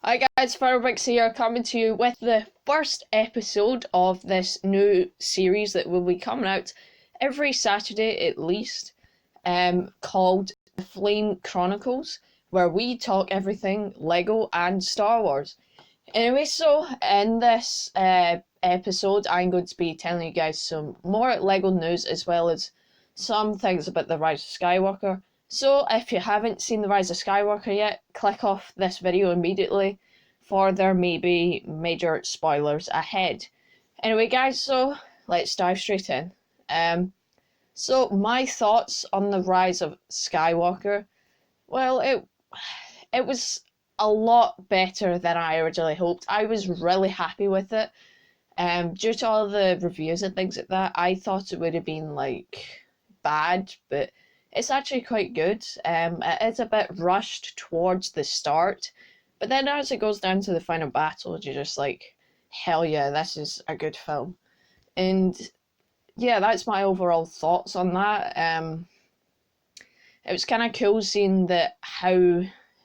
Hi guys, Firebricks here, coming to you with the first episode of this new series that will be coming out every Saturday at least, called Flame Chronicles, where we talk everything Lego and Star Wars. Anyway, so in this episode, I'm going to be telling you guys some more Lego news as well as some things about the Rise of Skywalker. So if you haven't seen the Rise of Skywalker yet, click off this video immediately, for there may be major spoilers ahead. Anyway guys, so let's dive straight in. So my thoughts on the Rise of Skywalker, well, it was a lot better than I originally hoped. I was really happy with it. Due to all the reviews and things like that, I thought it would have been like bad, but it's actually quite good. It is a bit rushed towards the start, but then as it goes down to the final battle, you're just like, hell yeah, this is a good film. And yeah, that's my overall thoughts on that. It was kind of cool seeing that how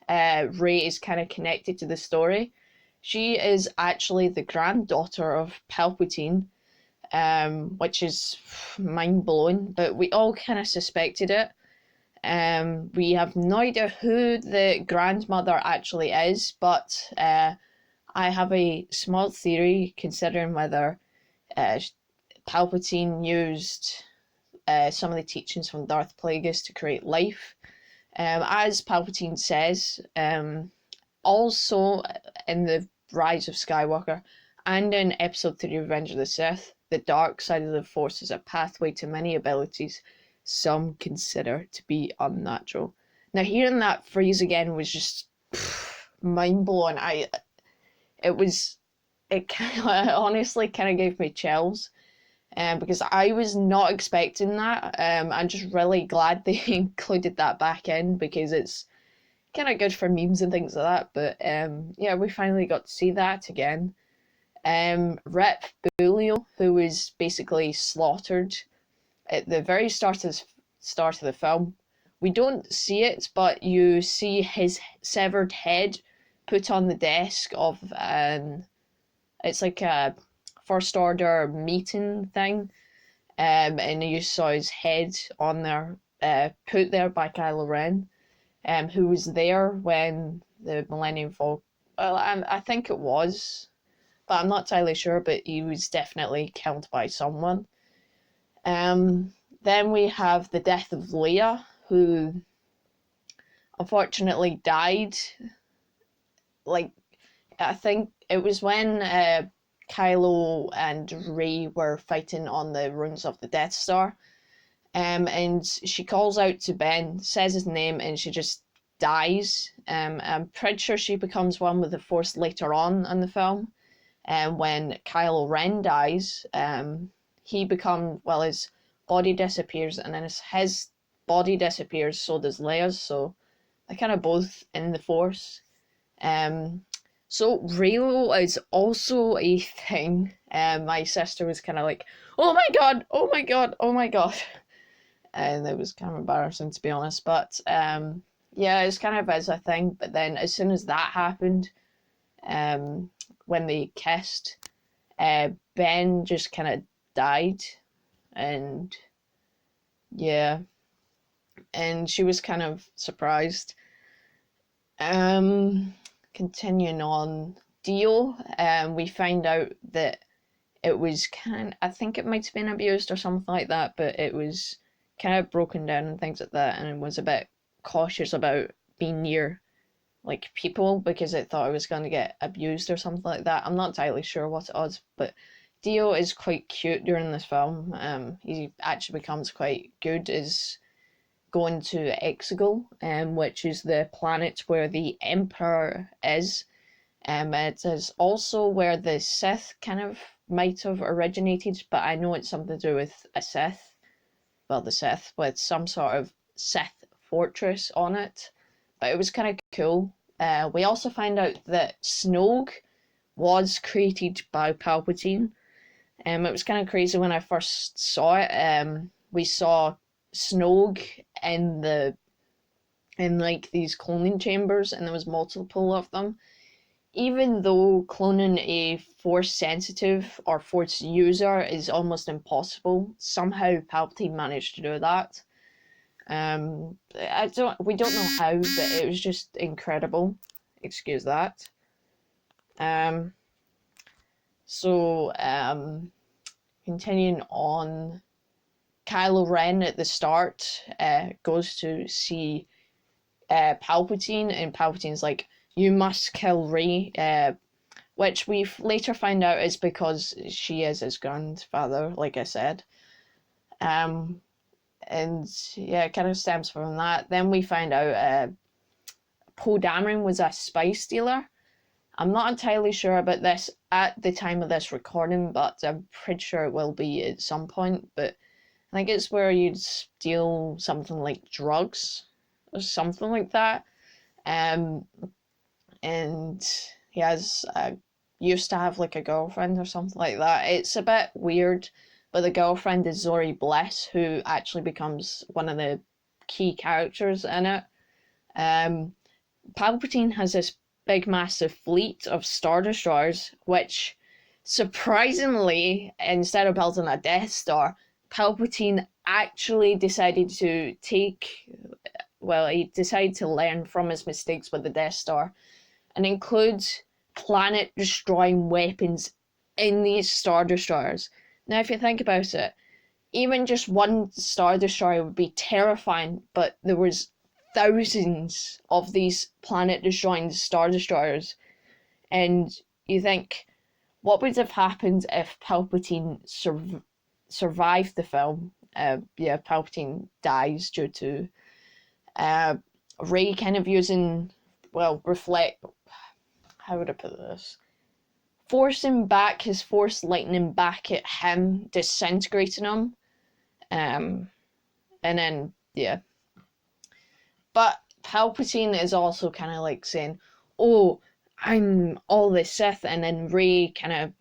Rey is kind of connected to the story. She is actually the granddaughter of Palpatine, which is mind-blowing, but we all kind of suspected it. We have no idea who the grandmother actually is, but I have a small theory considering whether Palpatine used some of the teachings from Darth Plagueis to create life. As Palpatine says, also in the Rise of Skywalker and in Episode 3 Revenge of the Sith, the dark side of the Force is a pathway to many abilities some consider to be unnatural. Now, hearing that phrase again was just mind-blowing. It kind of honestly kind of gave me chills. Because I was not expecting that. I'm just really glad they included that back in, because it's kind of good for memes and things like that. But yeah, we finally got to see that again. Rip Bulio, who was basically slaughtered at the very start of the film. We don't see it, but you see his severed head put on the desk of it's like a First Order meeting thing, and you saw his head on there, put there by Kylo Ren, who was there when the Millennium Falcon. Well, I think it was, but I'm not entirely sure. But he was definitely killed by someone. Then we have the death of Leia, who unfortunately died. Like, I think it was when Kylo and Rey were fighting on the ruins of the Death Star. And she calls out to Ben, says his name, and she just dies. I'm pretty sure she becomes one with the Force later on in the film. When Kylo Ren dies, he becomes, well, his body disappears, and then as his body disappears, so does Leia's, so they're kind of both in the Force. So Reylo is also a thing. My sister was kind of like, oh my god, oh my god, oh my god. And it was kind of embarrassing, to be honest. But yeah, it's kind of is a thing. But then as soon as that happened, when they kissed, Ben just kind of died. And yeah, and she was kind of surprised. Continuing on, Dio, we find out that it was I think it might have been abused or something like that, but it was kind of broken down and things like that, and it was a bit cautious about being near like people because it thought it was going to get abused or something like that. I'm not entirely sure what it was, but Dio is quite cute during this film. He actually becomes quite good as going to Exegol, which is the planet where the Emperor is. It is also where the Sith kind of might have originated, but I know it's something to do with a Sith. Well, the Sith, with some sort of Sith fortress on it. But it was kind of cool. We also find out that Snoke was created by Palpatine. It was kind of crazy when I first saw it. We saw Snoke in like these cloning chambers, and there was multiple of them. Even though cloning a force sensitive or force user is almost impossible, somehow Palpatine managed to do that. We don't know how, but it was just incredible. Excuse that. So continuing on, Kylo Ren at the start goes to see Palpatine, and Palpatine's like, "You must kill Rey," which we later find out is because she is his grandfather, like I said. And yeah, it kind of stems from that. Then we find out Poe Dameron was a spy stealer. I'm not entirely sure about this at the time of this recording, but I'm pretty sure it will be at some point. But I think it's where you'd steal something like drugs or something like that. And he has used to have like a girlfriend or something like that. It's a bit weird, but the girlfriend is Zori Bliss, who actually becomes one of the key characters in it. Palpatine has this big massive fleet of Star Destroyers, which surprisingly, instead of building a Death Star, Palpatine actually decided to he decided to learn from his mistakes with the Death Star and includes planet-destroying weapons in these Star Destroyers. Now, if you think about it, even just one Star Destroyer would be terrifying, but there was thousands of these planet-destroying Star Destroyers, and you think, what would have happened if Palpatine survived the film? Palpatine dies due to Rey kind of using, how would I put this? Forcing back his force lightning back at him, disintegrating him. And then, yeah. But Palpatine is also kind of like saying, "Oh, I'm all the Sith," and then Rey kind of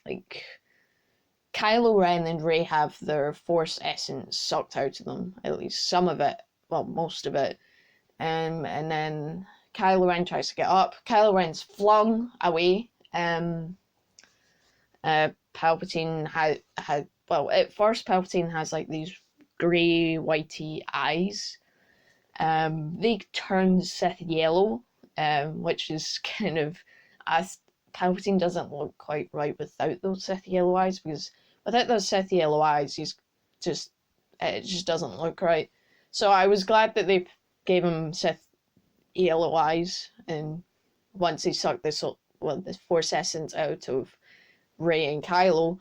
like Kylo Ren and Rey have their Force essence sucked out of them, at least some of it, well, most of it. And then Kylo Ren tries to get up. Kylo Ren's flung away. Palpatine had at first Palpatine has like these grey, whitey eyes. They turn Sith yellow, which is kind of, as Palpatine doesn't look quite right without those Sith yellow eyes, because without those Sith yellow eyes, it just doesn't look right. So I was glad that they gave him Sith yellow eyes, and once he sucked the Force essence out of Rey and Kylo,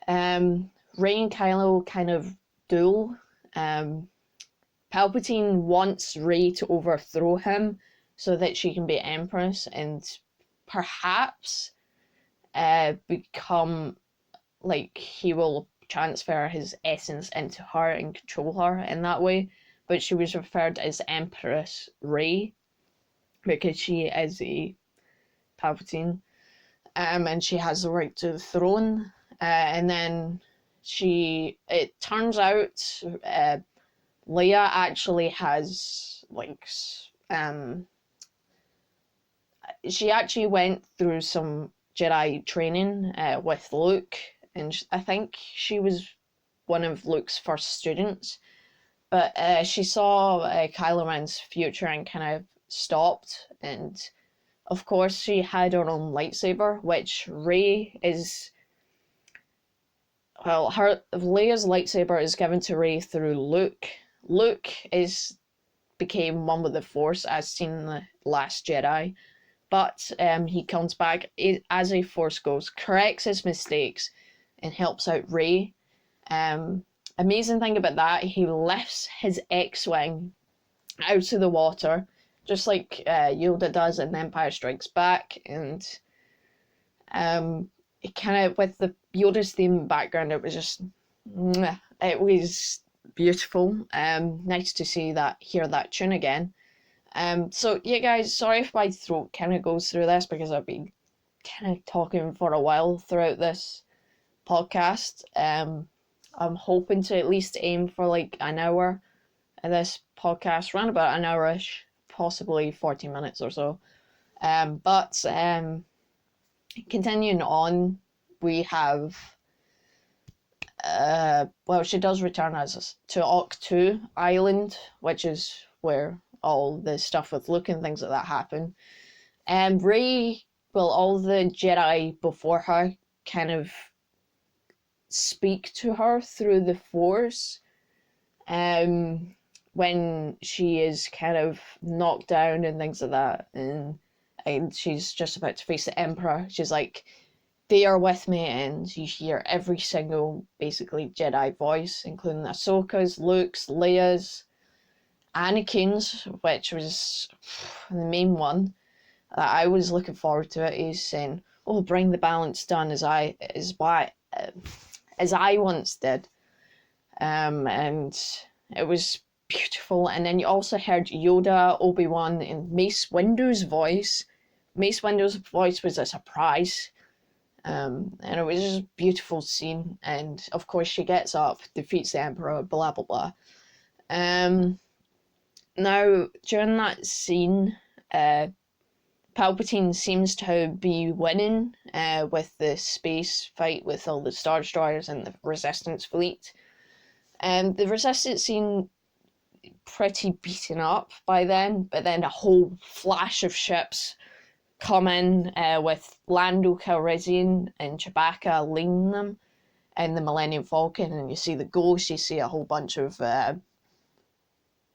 Rey and Kylo kind of duel. Palpatine wants Rey to overthrow him so that she can be Empress and perhaps become, like, he will transfer his essence into her and control her in that way. But she was referred as Empress Rey because she is a Palpatine, and she has the right to the throne. And then it turns out Leia actually has she actually went through some Jedi training with Luke, and I think she was one of Luke's first students. But she saw Kylo Ren's future and kind of stopped, and of course she had her own lightsaber, which Rey is. Well, Leia's lightsaber is given to Rey through Luke. Luke became one with the Force, as seen in The Last Jedi, but he comes back as a Force ghost, corrects his mistakes, and helps out Rey. Amazing thing about that, he lifts his X-Wing out of the water, just like Yoda does in Empire Strikes Back, and it kind of, with the Yoda's theme background, it was beautiful. Nice to hear that tune again. So yeah, guys, sorry if my throat kind of goes through this because I've been kind of talking for a while throughout this podcast. I'm hoping to at least aim for like an hour in this podcast, around about an hour-ish, possibly 40 minutes or so. But continuing on, we have she does return to Octu Island, which is where all the stuff with Luke and things like that happen. And Rey, well, all the Jedi before her kind of speak to her through the Force. When she is kind of knocked down and things like that, and she's just about to face the Emperor, she's like, they are with me, and you hear every single, basically, Jedi voice, including Ahsoka's, Luke's, Leia's, Anakin's, which was the main one that I was looking forward to. It is saying, "Oh, bring the balance down as I once did," and it was beautiful. And then you also heard Yoda, Obi-Wan, and Mace Windu's voice. Mace Windu's voice was a surprise. And it was just a beautiful scene. And of course, she gets up, defeats the Emperor, blah blah blah. Now during that scene, Palpatine seems to be winning with the space fight with all the Star Destroyers and the Resistance fleet. The Resistance seem pretty beaten up by then, but then a whole flash of ships come in with Lando Calrissian and Chewbacca leading them and the Millennium Falcon, and you see the Ghost, you see a whole bunch of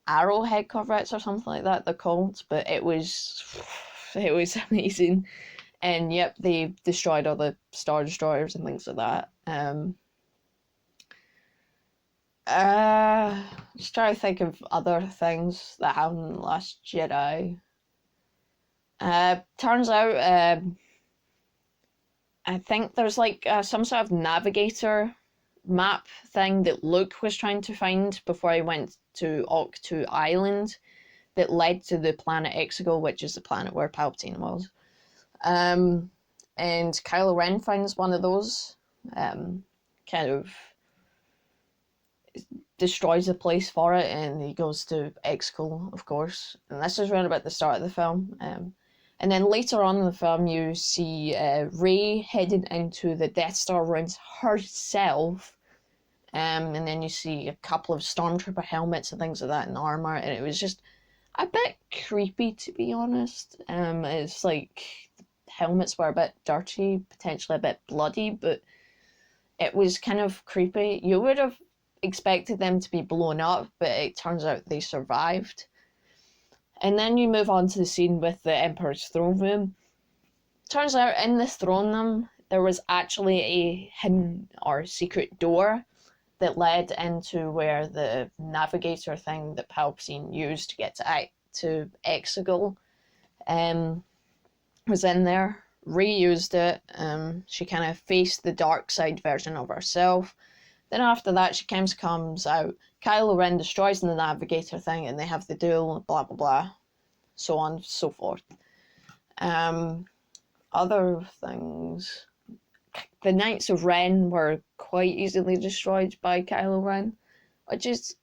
arrowhead corvettes or something like that they're called, but it was amazing. And yep, they destroyed all the Star Destroyers and things like that. Just trying to think of other things that happened in The Last Jedi. Turns out, I think there's like some sort of navigator map thing that Luke was trying to find before he went to Octu Island that led to the planet Exegol, which is the planet where Palpatine was. And Kylo Ren finds one of those, kind of destroys the place for it, and he goes to Exegol, of course. And this is around about the start of the film. And then later on in the film, you see Rey heading into the Death Star ruins herself. And then you see a couple of Stormtrooper helmets and things like that in armor, and it was just a bit creepy, to be honest. It's like the helmets were a bit dirty, potentially a bit bloody, but it was kind of creepy. You would have expected them to be blown up, but it turns out they survived. And then you move on to the scene with the Emperor's throne room. Turns out in the throne room, there was actually a hidden or secret door that led into where the navigator thing that Palpatine used to get to Exegol was in there. Rey used it. She kind of faced the dark side version of herself. Then after that, she comes out. Kylo Ren destroys the navigator thing, and they have the duel, blah blah blah, so on and so forth. Other things, the Knights of Ren were quite easily destroyed by Kylo Ren, which is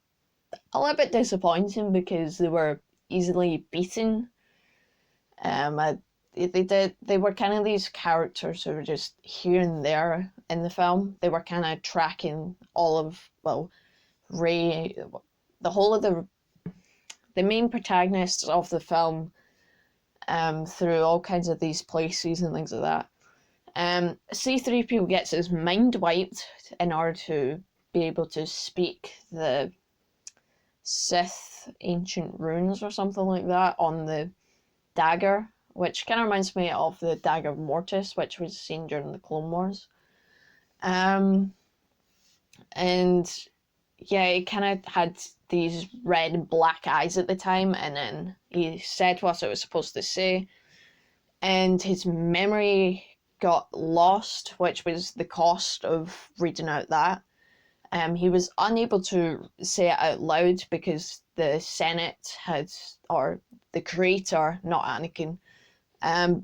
a little bit disappointing because they were easily beaten. They were kind of these characters who were just here and there in the film. They were kind of tracking all of, well, Rey, the whole of the main protagonists of the film, through all kinds of these places and things like that. C-3PO gets his mind wiped in order to be able to speak the Sith ancient runes or something like that on the dagger, which kind of reminds me of the Dagger of Mortis, which was seen during the Clone Wars. And yeah, he kind of had these red and black eyes at the time, and then he said what it was supposed to say, and his memory got lost, which was the cost of reading out that. He was unable to say it out loud because the Senate had, or the creator, not Anakin,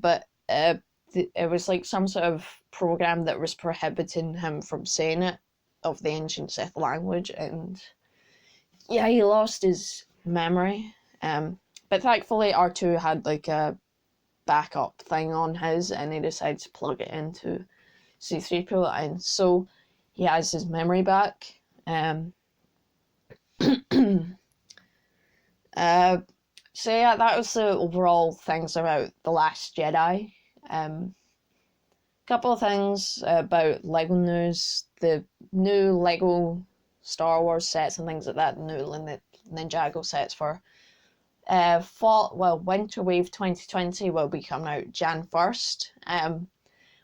but it was like some sort of program that was prohibiting him from saying it of the ancient Sith language, and yeah, he lost his memory. But thankfully R2 had like a backup thing on his, and he decided to plug it into C-3PO, and so he has his memory back. So yeah, that was the overall things about The Last Jedi. Couple of things about Lego news. The new Lego Star Wars sets and things like that, the new Ninjago sets for Winter Wave 2020 will be coming out Jan 1st,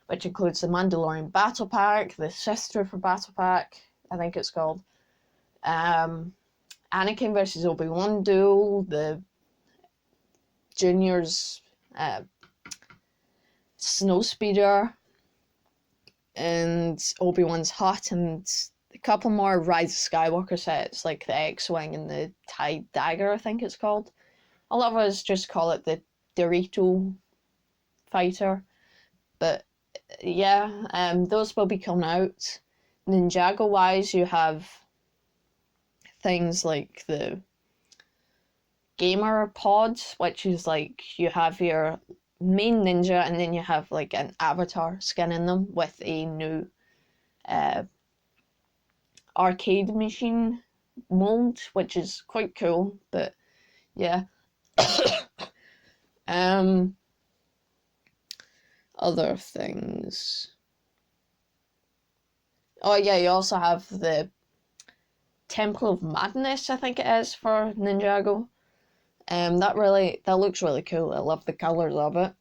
which includes the Mandalorian Battle Pack, the Sith Trooper Battle Pack, I think it's called, Anakin versus Obi-Wan duel, the Junior's Snowspeeder, and Obi-Wan's hut, and a couple more Rise of Skywalker sets, like the X-Wing and the TIE Dagger, I think it's called. A lot of us just call it the Dorito fighter, but yeah, those will be coming out. Ninjago wise, you have things like the Gamer Pod, which is like you have your main ninja and then you have like an avatar skin in them with a new arcade machine mold, which is quite cool. But yeah. Other things. Oh yeah, you also have the Temple of Madness, I think it is, for Ninjago. That looks really cool. I love the colours of it.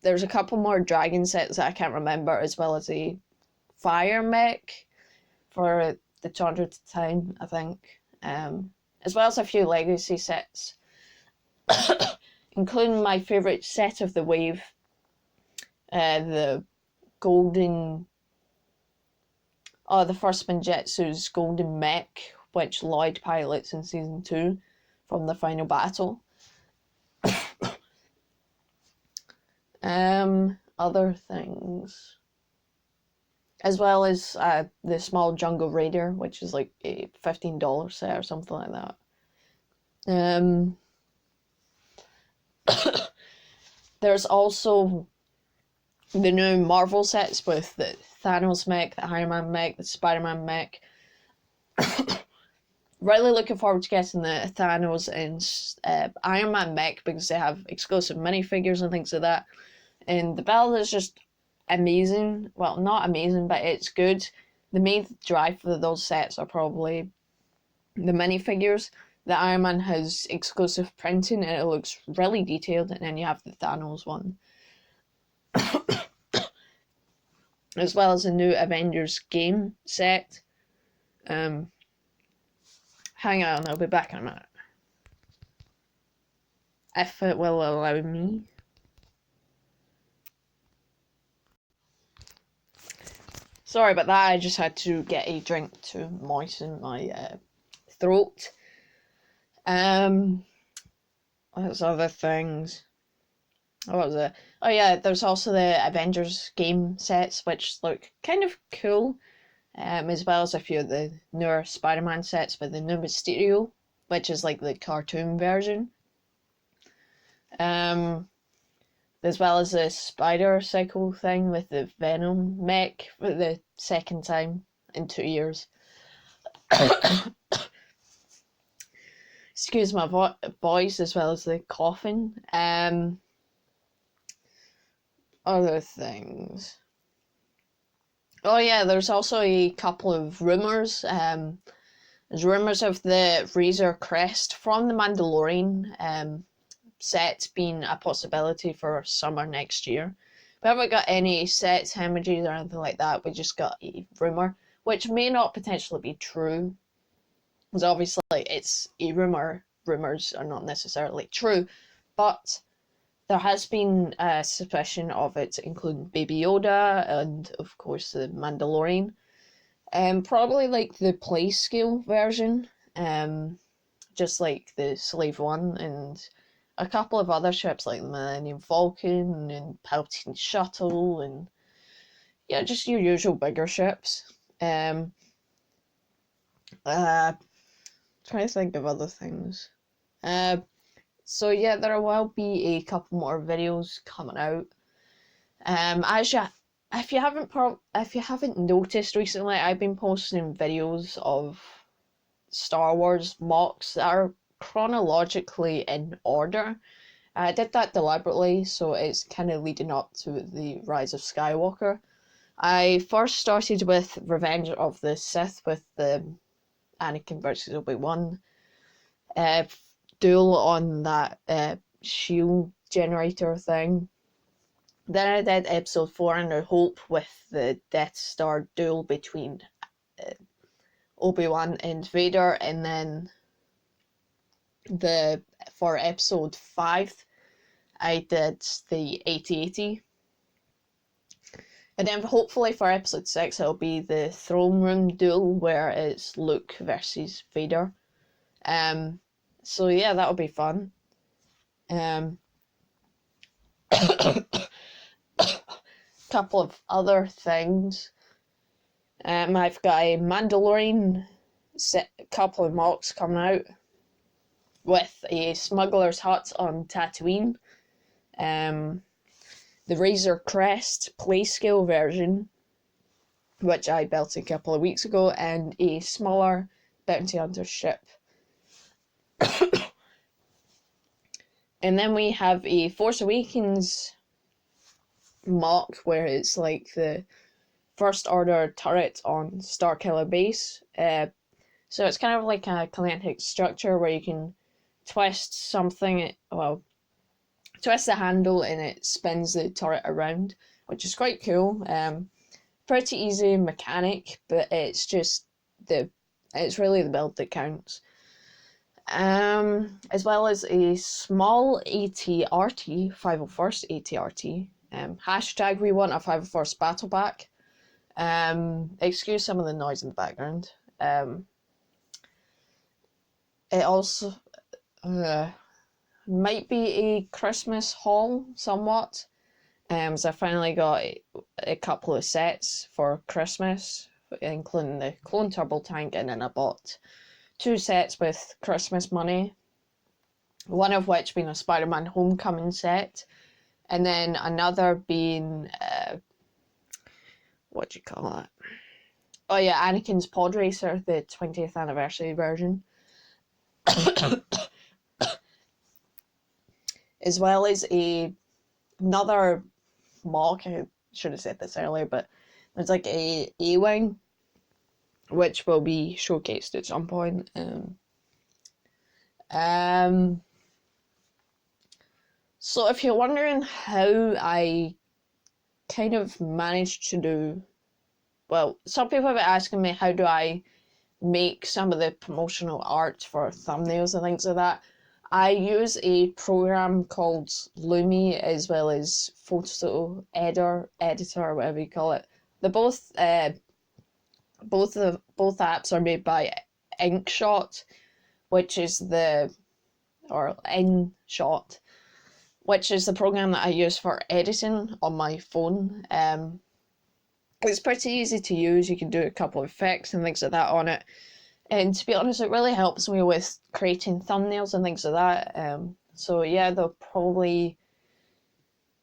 There's a couple more dragon sets that I can't remember, as well as a fire mech for the 200th time, I think. As well as a few legacy sets, including my favourite set of the wave, the first Manjetsu's golden mech, which Lloyd pilots in season 2 from the final battle. Other things, as well as the small Jungle Raider, which is like a $15 set or something like that. There's also the new Marvel sets with the Thanos mech, the Iron Man mech, the Spider-Man mech. Really looking forward to getting the Thanos and Iron Man mech because they have exclusive minifigures and things like that. And the build is just amazing. Well, not amazing, but it's good. The main drive for those sets are probably the minifigures. The Iron Man has exclusive printing and it looks really detailed, and then you have the Thanos one. As well as a new Avengers game set. Hang on, I'll be back in a minute. If it will allow me. Sorry about that, I just had to get a drink to moisten my throat. What's other things? What was it? Oh yeah, there's also the Avengers game sets, which look kind of cool. As well as a few of the newer Spider-Man sets with the new Mysterio, which is like the cartoon version. As well as the Spider Cycle thing with the Venom mech for the second time in 2 years. Excuse my voice, as well as the coughing. Other things. Oh yeah, there's also a couple of rumours. There's rumours of the Razor Crest from the Mandalorian set being a possibility for summer next year. We haven't got any sets, images, or anything like that. We just got a rumour, which may not potentially be true. Because obviously it's a rumour. Rumours are not necessarily true. But there has been a suspicion of it, including Baby Yoda and, of course, the Mandalorian. Probably like the play scale version, just like the Slave One, and a couple of other ships like the Millennium Falcon and Palpatine Shuttle, and yeah, just your usual bigger ships. Um, trying to think of other things. So yeah, there will be a couple more videos coming out. Actually, if you haven't noticed recently, I've been posting videos of Star Wars mocks that are chronologically in order. I did that deliberately, so it's kind of leading up to the Rise of Skywalker. I first started with Revenge of the Sith with the Anakin versus Obi-Wan uh, duel on that shield generator thing. Then I did episode 4 Under Hope with the Death Star duel between Obi-Wan and Vader, and then for episode 5 I did the 8080. And then hopefully for episode 6 it'll be the throne room duel where it's Luke versus Vader. So yeah, that'll be fun. Couple of other things. I've got a Mandalorian couple of mocks coming out with a Smuggler's Hut on Tatooine, the Razor Crest Playscale version, which I built a couple of weeks ago, and a smaller bounty hunter ship. And then we have a Force Awakens mock where it's like the First Order turret on Starkiller Base. So it's kind of like a kinetic structure where you can twist twist the handle and it spins the turret around, which is quite cool. Pretty easy mechanic, but it's really the build that counts. As well as a small ATRT, 501st ATRT. Hashtag we want a 501st battle pack. Excuse some of the noise in the background. It also might be a Christmas haul somewhat. So I finally got a couple of sets for Christmas, including the Clone Turbo Tank, and then I bought 2 sets with Christmas money. One of which being a Spider-Man Homecoming set, and then another being what do you call it? Oh yeah, Anakin's Pod Racer, the 20th anniversary version. As well as another mock, I should have said this earlier, but there's like a A-Wing, which will be showcased at some point. So if you're wondering how I kind of managed to do, well, some people have been asking me how do I make some of the promotional art for thumbnails and things like that. I use a program called Lumi as well as Photo Editor, or whatever you call it. Both apps are made by InkShot, which is InShot, which is the program that I use for editing on my phone. It's pretty easy to use. You can do a couple of effects and things like that on it. And to be honest, it really helps me with creating thumbnails and things like that. So yeah, there'll probably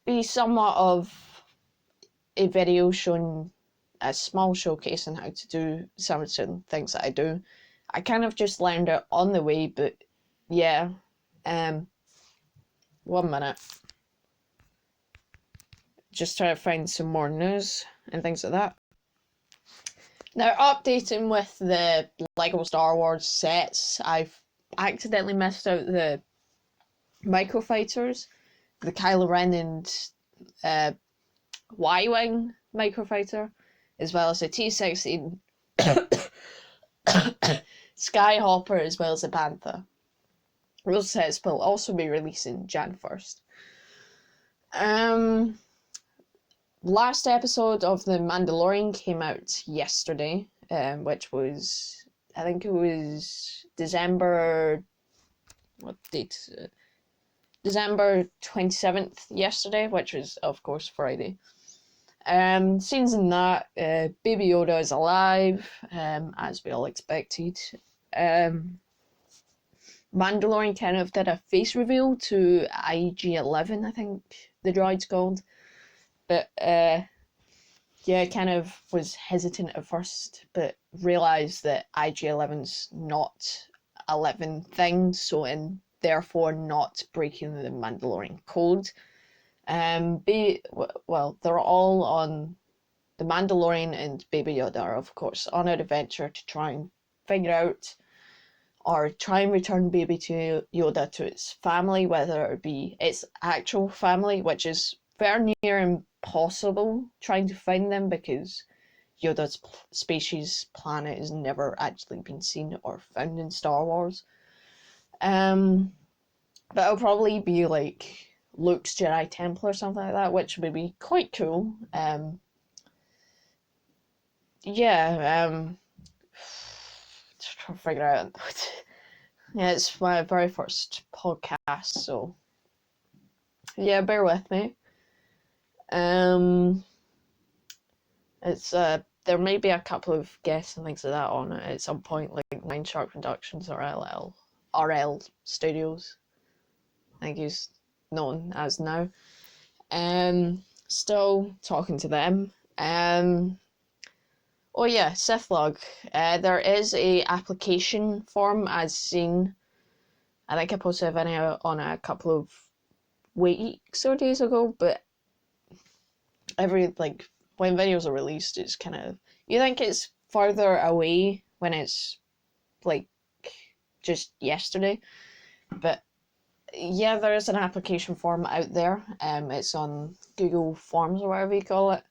be somewhat of a video showing a small showcase on how to do some of the things that I do. I kind of just learned it on the way, but yeah. 1 minute. Just try to find some more news and things like that. Now, updating with the Lego Star Wars sets, I've accidentally missed out the microfighters, the Kylo Ren and Y-Wing microfighter, as well as the T-16 Skyhopper, as well as the Panther. Those sets will also be releasing Jan 1st. Last episode of The Mandalorian came out yesterday, which was, I think it was December 27th yesterday, which was, of course, Friday. Scenes in that, Baby Yoda is alive, as we all expected. Mandalorian kind of did a face reveal to IG-11, I think the droid's called. But yeah, kind of was hesitant at first, but realised that IG-11's not 11 things, so and therefore not breaking the Mandalorian code. Well, they're all on the Mandalorian and Baby Yoda are, of course, on an adventure to try and figure out or try and return Baby to Yoda to its family, whether it be its actual family, which is very near impossible trying to find them because Yoda's species planet has never actually been seen or found in Star Wars. But it'll probably be like Luke's Jedi Temple or something like that, which would be quite cool. Just trying to figure out. Yeah, it's my very first podcast, so yeah, bear with me. It's there may be a couple of guests and things like that on it at some point, like Nine Shark Productions or RL Studios, I think he's known as now. Still talking to them. Oh yeah, Sith Log. There is a application form as seen. I think I posted a video on a couple of weeks or days ago, but when videos are released, it's kind of, you think it's further away when it's like just yesterday, but yeah, there is an application form out there. It's on Google Forms or whatever you call it.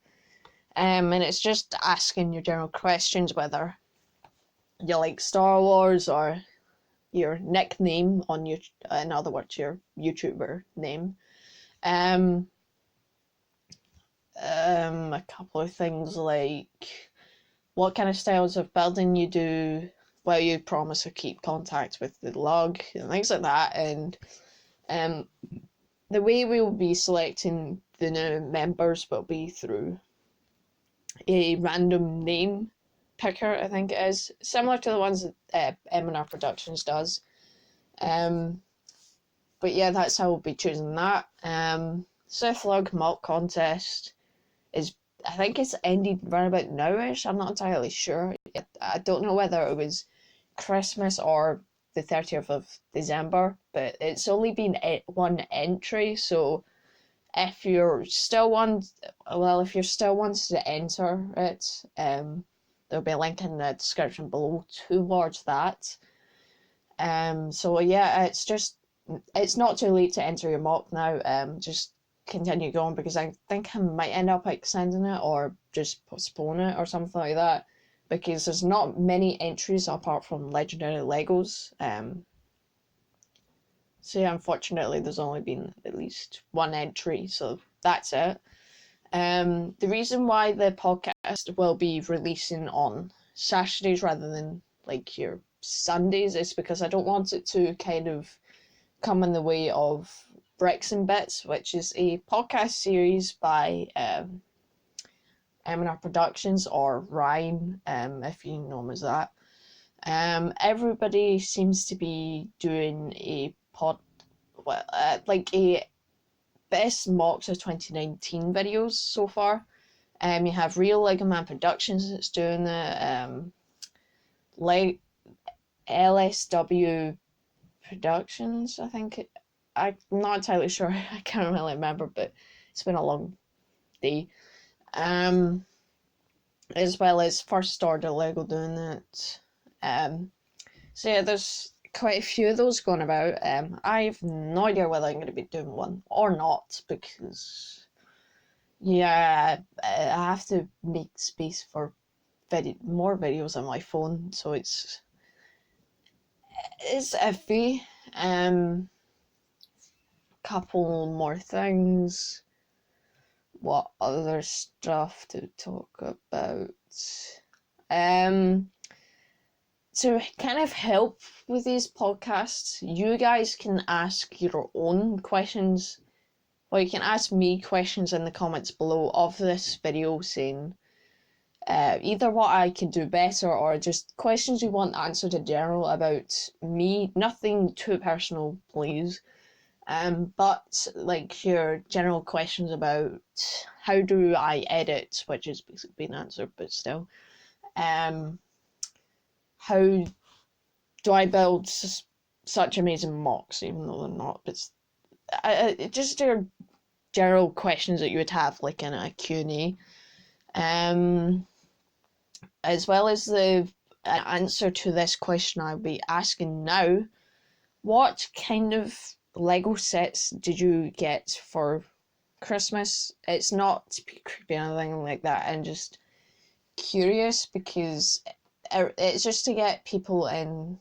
And it's just asking your general questions, whether you like Star Wars or your nickname on your, in other words, your YouTuber name. A couple of things like what kind of styles of building you do, will you promise to keep contact with the log, and things like that. And the way we will be selecting the new members will be through a random name picker, I think it is, similar to the ones that M&R Productions does. But yeah, that's how we'll be choosing that. Sith Log Malt Contest is, I think it's ended right about nowish. I'm not entirely sure. I don't know whether it was Christmas or the 30th of December, but it's only been one entry, so if you're still wanting to enter it, there'll be a link in the description below towards that. So yeah, it's not too late to enter your mock now. Just continue going, because I think I might end up extending it or just postpone it or something like that, because there's not many entries apart from Legendary Legos. So yeah, unfortunately, there's only been at least one entry, so that's it. The reason why the podcast will be releasing on Saturdays rather than like your Sundays is because I don't want it to kind of come in the way of Bricks and Bits, which is a podcast series by M&R Productions, or Ryan, if you know him as that. Everybody seems to be doing a like a best mocks of 2019 videos so far. You have Real Lego Man Productions that's doing the LSW Productions, I think. I'm not entirely sure. I can't really remember, but it's been a long day. As well as First Order Lego doing it. So yeah, there's quite a few of those going about. I have no idea whether I'm going to be doing one or not, because yeah, I have to make space for more videos on my phone, so it's iffy. Couple more things. What other stuff to talk about? To kind of help with these podcasts, you guys can ask your own questions or you can ask me questions in the comments below of this video, saying either what I could do better or just questions you want answered in general about me. Nothing too personal, please. But like your general questions about how do I edit, which is basically been answered, but still. How do I build such amazing mocks, even though they're not? But just your general questions that you would have, like in a Q&A. As well as the answer to this question I'll be asking now. What kind of Lego sets did you get for Christmas? It's not to be creepy or anything like that. I'm just curious because it's just to get people in,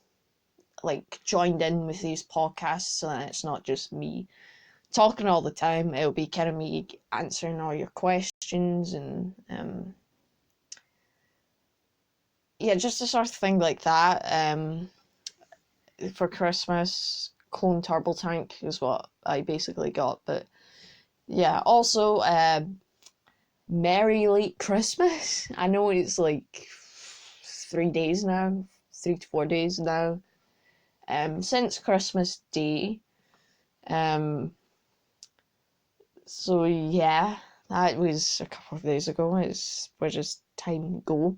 like, joined in with these podcasts, so that it's not just me talking all the time. It'll be kind of me answering all your questions and yeah, just a sort of thing like that. For Christmas, clone turbo tank is what I basically got. But yeah, also Merry Late Christmas. I know it's like 3 days now, 3 to 4 days now, since Christmas Day. So yeah, that was a couple of days ago. We're just time ago.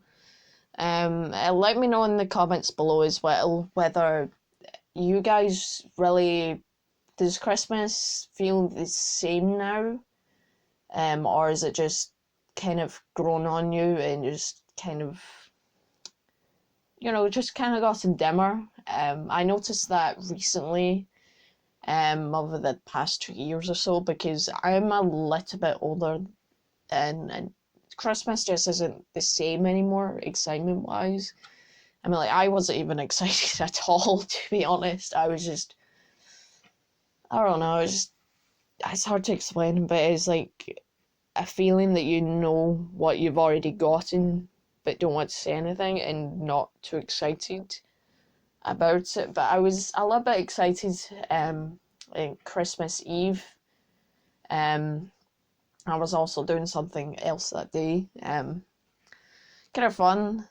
Let me know in the comments below as well whether you guys really, does Christmas feel the same now? Or is it just kind of grown on you and just kind of, just kind of gotten dimmer? I noticed that recently, over the past 2 years or so, because I'm a little bit older and Christmas just isn't the same anymore, excitement wise. I mean, like, I wasn't even excited at all, to be honest. I was just, I don't know, it's hard to explain, but it's like a feeling that you know what you've already gotten, but don't want to say anything and not too excited about it. But I was a little bit excited, like Christmas Eve. I was also doing something else that day. Kind of fun.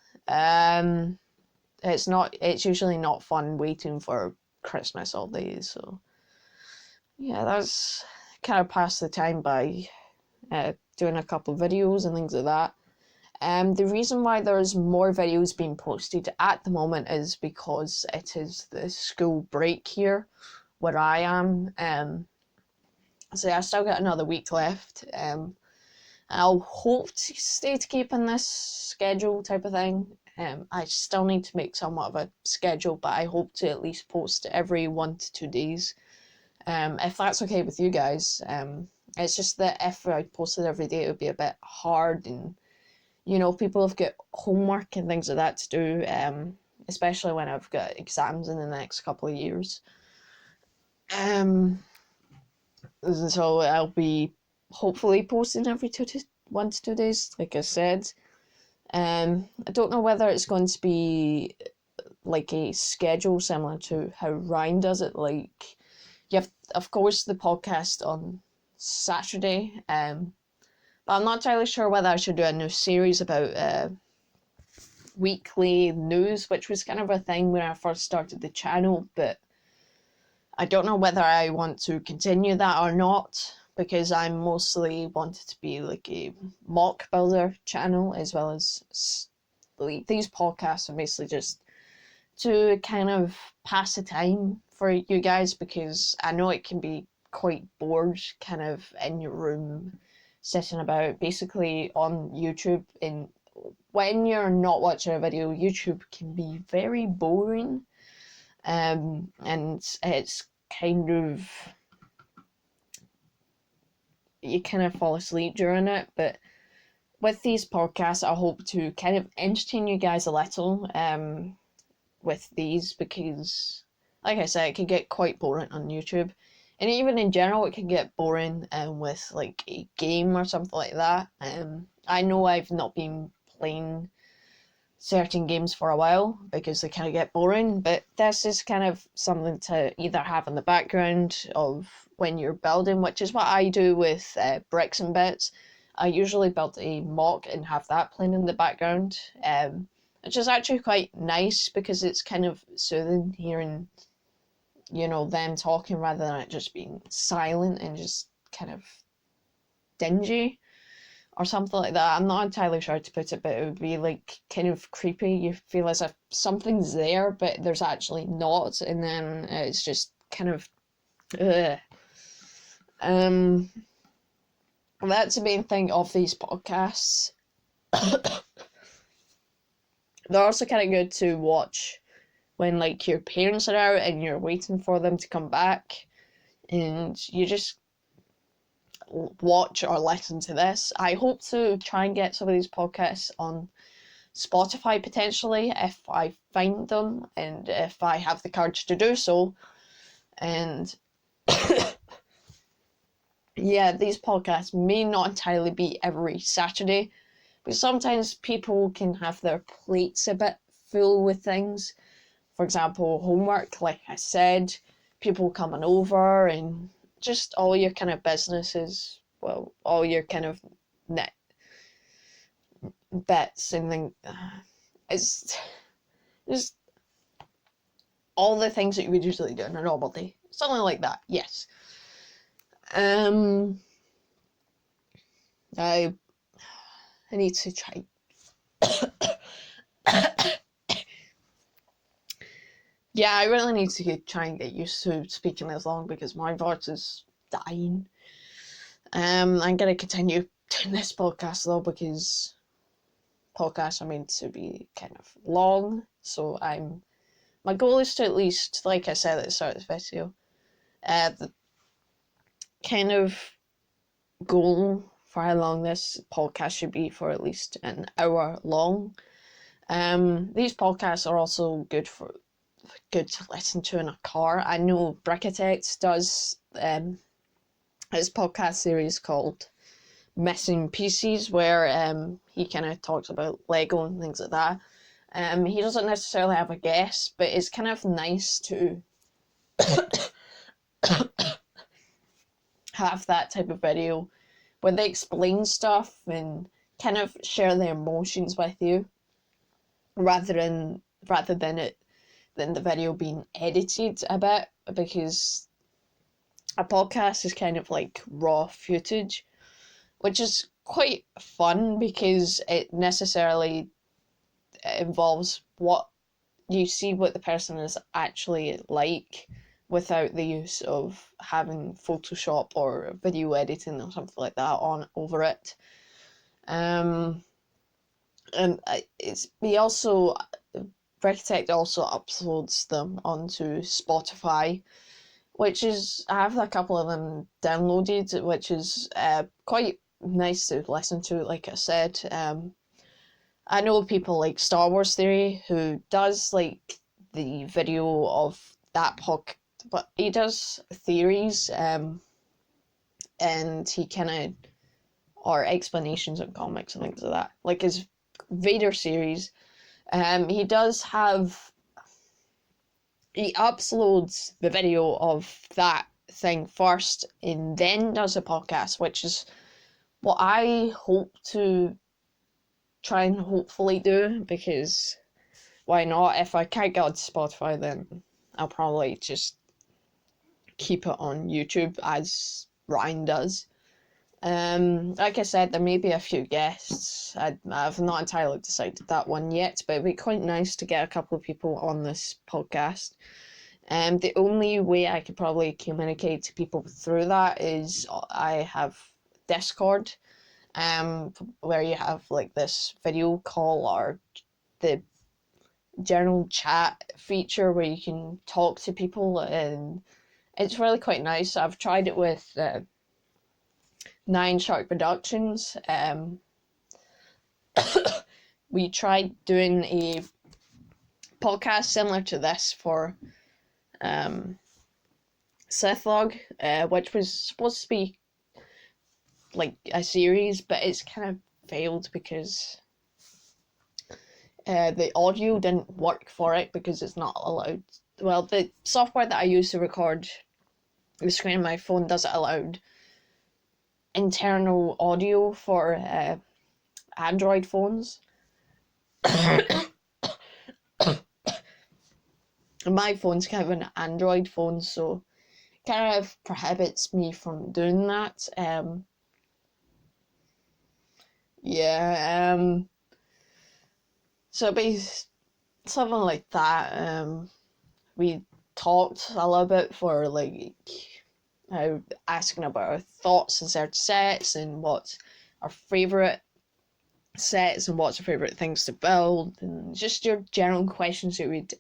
It's usually not fun waiting for Christmas all day, so yeah, that's kind of passed the time by doing a couple of videos and things like that. The reason why there's more videos being posted at the moment is because it is the school break here where I am. So I still got another week left. I'll hope to stay to keep in this schedule type of thing. I still need to make somewhat of a schedule, but I hope to at least post every 1 to 2 days. If that's okay with you guys. It's just that if I posted every day, it would be a bit hard, and people have got homework and things like that to do, especially when I've got exams in the next couple of years. So I'll be hopefully posting every 1 to 2 days, like I said. I don't know whether it's going to be like a schedule similar to how Ryan does it. Like, you have, of course, the podcast on Saturday, but I'm not entirely sure whether I should do a new series about weekly news, which was kind of a thing when I first started the channel, but I don't know whether I want to continue that or not, because I mostly wanted to be like a mock builder channel, as well as like these podcasts are basically just to kind of pass the time for you guys, because I know it can be quite bored kind of in your room sitting about basically on YouTube. And when you're not watching a video, YouTube can be very boring, and it's kind of, you kind of fall asleep during it. But with these podcasts, I hope to kind of entertain you guys a little with these, because like I said, it can get quite boring on YouTube, and even in general it can get boring with like a game or something like that. I know I've not been playing certain games for a while because they kind of get boring, but this is kind of something to either have in the background of when you're building, which is what I do with bricks and bits. I usually build a mock and have that playing in the background, which is actually quite nice because it's kind of soothing hearing, them talking rather than it just being silent and just kind of dingy or something like that. I'm not entirely sure how to put it, but it would be like kind of creepy. You feel as if something's there, but there's actually not, and then it's just kind of, ugh. That's the main thing of these podcasts. They're also kind of good to watch when like your parents are out and you're waiting for them to come back, and you just watch or listen to this. I hope to try and get some of these podcasts on Spotify potentially if I find them and if I have the courage to do so. And yeah, these podcasts may not entirely be every Saturday, but sometimes people can have their plates a bit full with things. For example, homework, like I said, people coming over, and just all your kind of businesses, well, all your kind of net bits and things. It's just all the things that you would usually do on a normal day. Something like that, yes. I need to try. Yeah, I really need to try and get used to speaking this long because my voice is dying. I'm gonna continue doing this podcast though because podcasts are meant to be kind of long. So my goal is to at least, like I said at the start of this video, the kind of goal for how long this podcast should be for at least an hour long. These podcasts are also good to listen to in a car. I know Brickitex does his podcast series called Missing Pieces, where he kind of talks about Lego and things like that. He doesn't necessarily have a guest, but it's kind of nice to have that type of video where they explain stuff and kind of share their emotions with you, rather than the video being edited a bit, because a podcast is kind of like raw footage, which is quite fun because it necessarily involves what you see what the person is actually like without the use of having Photoshop or video editing or something like that on over it. And Architect also uploads them onto Spotify, which is, I have a couple of them downloaded, which is quite nice to listen to, like I said. I know people like Star Wars Theory, who does like the video of that podcast, but he does theories, and he kind of, or explanations on comics and things like that, like his Vader series. He uploads the video of that thing first and then does a podcast, which is what I hope to try and hopefully do, because why not? If I can't get on Spotify, then I'll probably just keep it on YouTube as Ryan does. Like I said, there may be a few guests. I've not entirely decided that one yet, but it'd be quite nice to get a couple of people on this podcast. The only way I could probably communicate to people through that is I have Discord, where you have like this video call or the general chat feature where you can talk to people, and it's really quite nice. I've tried it with Nine Shark Productions. We tried doing a podcast similar to this for Sithlog, which was supposed to be like a series, but it's kind of failed because the audio didn't work for it because it's not allowed. Well, the software that I use to record the screen of my phone doesn't allow internal audio for Android phones. My phone's kind of an Android phone, so it kind of prohibits me from doing that. So it'd be something like that. We talked a little bit for like asking about our thoughts on certain sets and what's our favourite sets and what's our favourite things to build, and just your general questions that we'd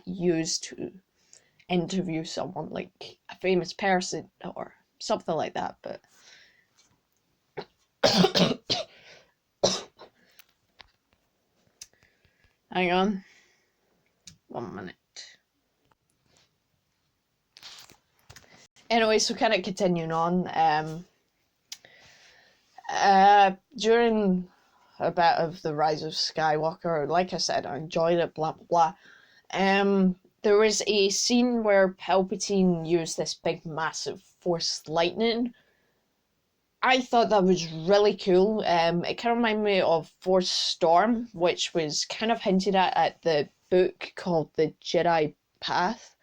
use to interview someone, like a famous person or something like that. But hang on 1 minute. Anyway, so kind of continuing on, during a bit of the Rise of Skywalker, like I said, I enjoyed it, blah blah blah. There was a scene where Palpatine used this big massive force lightning. I thought that was really cool. It kind of reminded me of Force Storm, which was kind of hinted at the book called The Jedi Path,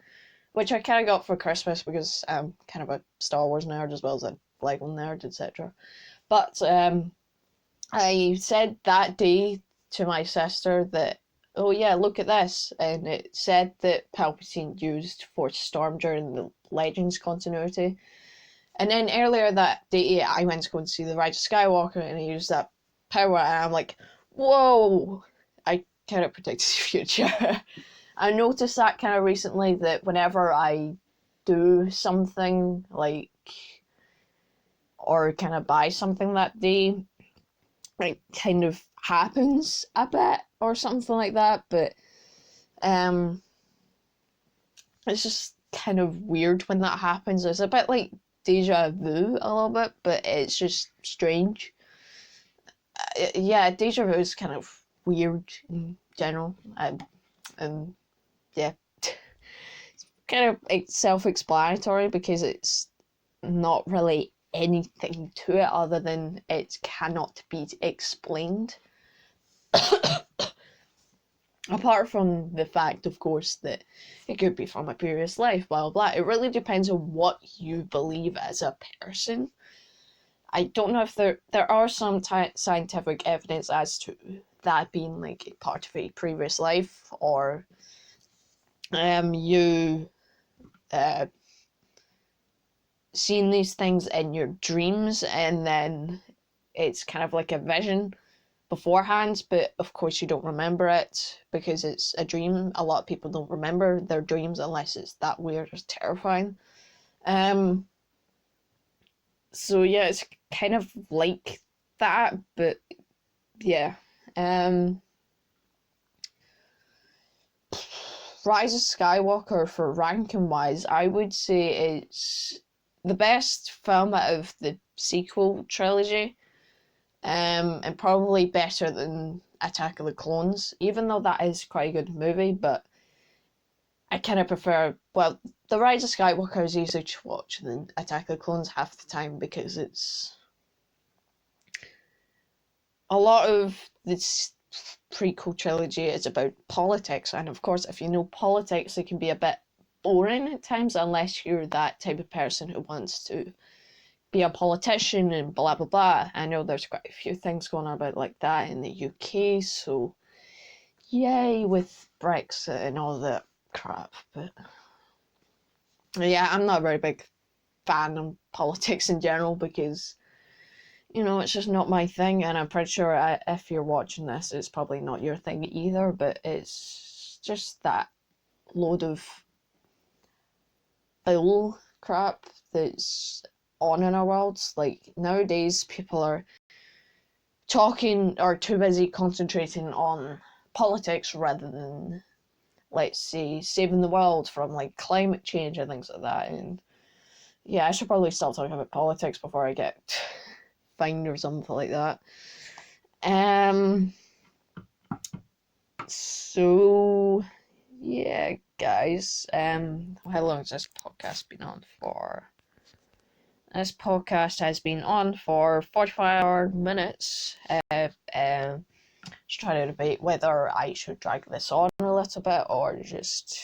which I kind of got for Christmas because I'm kind of a Star Wars nerd as well as a Lego nerd, etc. But I said that day to my sister that, oh yeah, look at this, and it said that Palpatine used Force Storm during the Legends continuity. And then earlier that day, I went to go and see The Rise of Skywalker, and he used that power, and I'm like, whoa! I kind of predicted the future. I noticed that kind of recently, that whenever I do something, like, or kind of buy something that day, it kind of happens a bit, or something like that, but, it's just kind of weird when that happens. It's a bit like deja vu a little bit, but it's just strange. Yeah, deja vu is kind of weird in general. Yeah, it's kind of self-explanatory because it's not really anything to it other than it cannot be explained. Apart from the fact, of course, that it could be from a previous life, blah, blah, blah. It really depends on what you believe as a person. I don't know if there are some scientific evidence as to that being like part of a previous life, or you seeing these things in your dreams and then it's kind of like a vision beforehand, but of course you don't remember it because it's a dream. A lot of people don't remember their dreams unless it's that weird or terrifying. So yeah, it's kind of like that, but yeah. Rise of Skywalker, for ranking wise, I would say it's the best film out of the sequel trilogy. And probably better than Attack of the Clones, even though that is quite a good movie, but I kind of prefer, well, The Rise of Skywalker is easier to watch than Attack of the Clones half the time because it's a lot of this prequel trilogy is about politics, and of course, if you know politics, it can be a bit boring at times unless you're that type of person who wants to be a politician and blah blah blah. I know there's quite a few things going on about like that in the UK, so yay with Brexit and all that crap. But yeah, I'm not a very big fan of politics in general because, you know, it's just not my thing, and I'm pretty sure if you're watching this, it's probably not your thing either, but it's just that load of bull crap that's on in our world. Like, nowadays, people are talking or too busy concentrating on politics rather than, let's say, saving the world from like climate change and things like that. And yeah, I should probably stop talking about politics before I get fined or something like that. So yeah, guys. How long has this podcast been on for? This podcast has been on for 45 minutes. Just trying to debate whether I should drag this on a little bit or just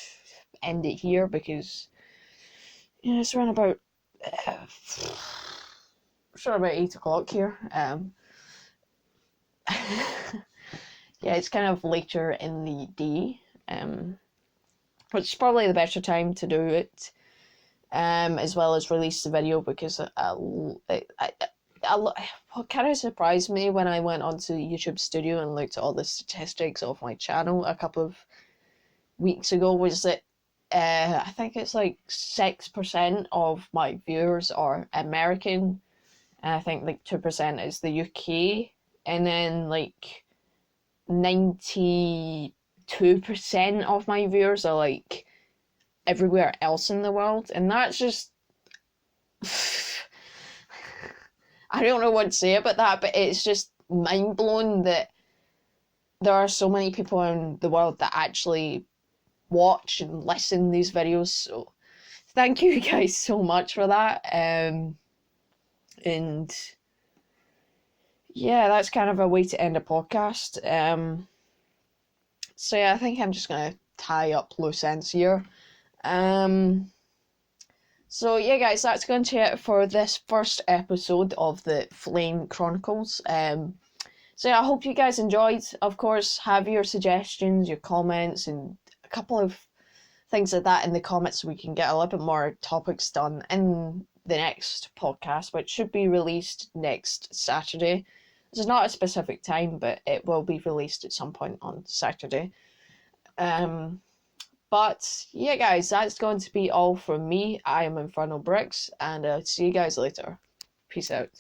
end it here because it's around about it's around about 8 o'clock here. Yeah, it's kind of later in the day. Which is probably the better time to do it. As well as release the video because what kind of surprised me when I went onto YouTube Studio and looked at all the statistics of my channel a couple of weeks ago was that I think it's like 6% of my viewers are American, and I think like 2% is the UK, and then like 92% of my viewers are like everywhere else in the world, and that's just I don't know what to say about that, but it's just mind blowing that there are so many people in the world that actually watch and listen to these videos. So thank you guys so much for that. And yeah, that's kind of a way to end a podcast. So yeah, I think I'm just gonna tie up loose ends here. So yeah, guys, that's going to be it for this first episode of the Flame Chronicles. So yeah, I hope you guys enjoyed. Of course, have your suggestions, your comments, and a couple of things like that in the comments so we can get a little bit more topics done in the next podcast, which should be released next Saturday. There's not a specific time, but it will be released at some point on Saturday. But yeah, guys, that's going to be all from me. I am Infernal Bricks, and see you guys later. Peace out.